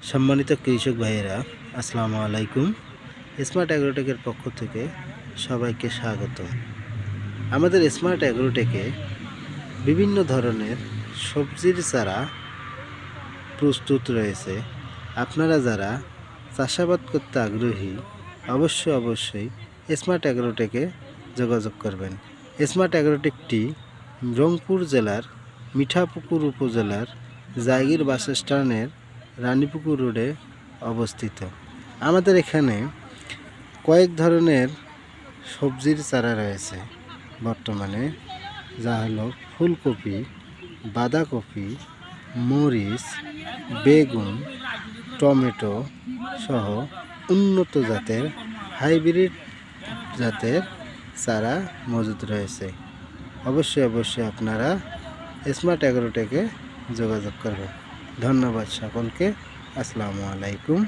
সম্মানিত কৃষক ভাইয়েরা, আসসালামু আলাইকুম। স্মার্ট অ্যাগ্রোটেকের পক্ষ থেকে সবাইকে স্বাগত। আমাদের স্মার্ট অ্যাগ্রোটেকে বিভিন্ন ধরনের সবজির চারা প্রস্তুত রয়েছে। আপনারা যারা চাষাবাদ করতে আগ্রহী অবশ্যই স্মার্ট অ্যাগ্রোটেকে যোগাযোগ করবেন। স্মার্ট অ্যাগ্রোটেকটি রংপুর জেলার মিঠাপুকুর উপজেলার জায়গির বাসস্ট্যান্ডের রানীপুকুর রোডে অবস্থিত। আমাদের এখানে কয়েক ধরনের সবজির চারা রয়েছে বর্তমানে, যা হলো ফুলকপি, বাঁধাকপি, মরিচ, বেগুন, টমেটো সহ উন্নত জাতের হাইব্রিড জাতের চারা মজুদ রয়েছে। অবশ্যই আপনারা স্মার্ট অ্যাগ্রোটেকে যোগাযোগ করবেন। ধন্যবাদ সকলকে। আসসালামু আলাইকুম।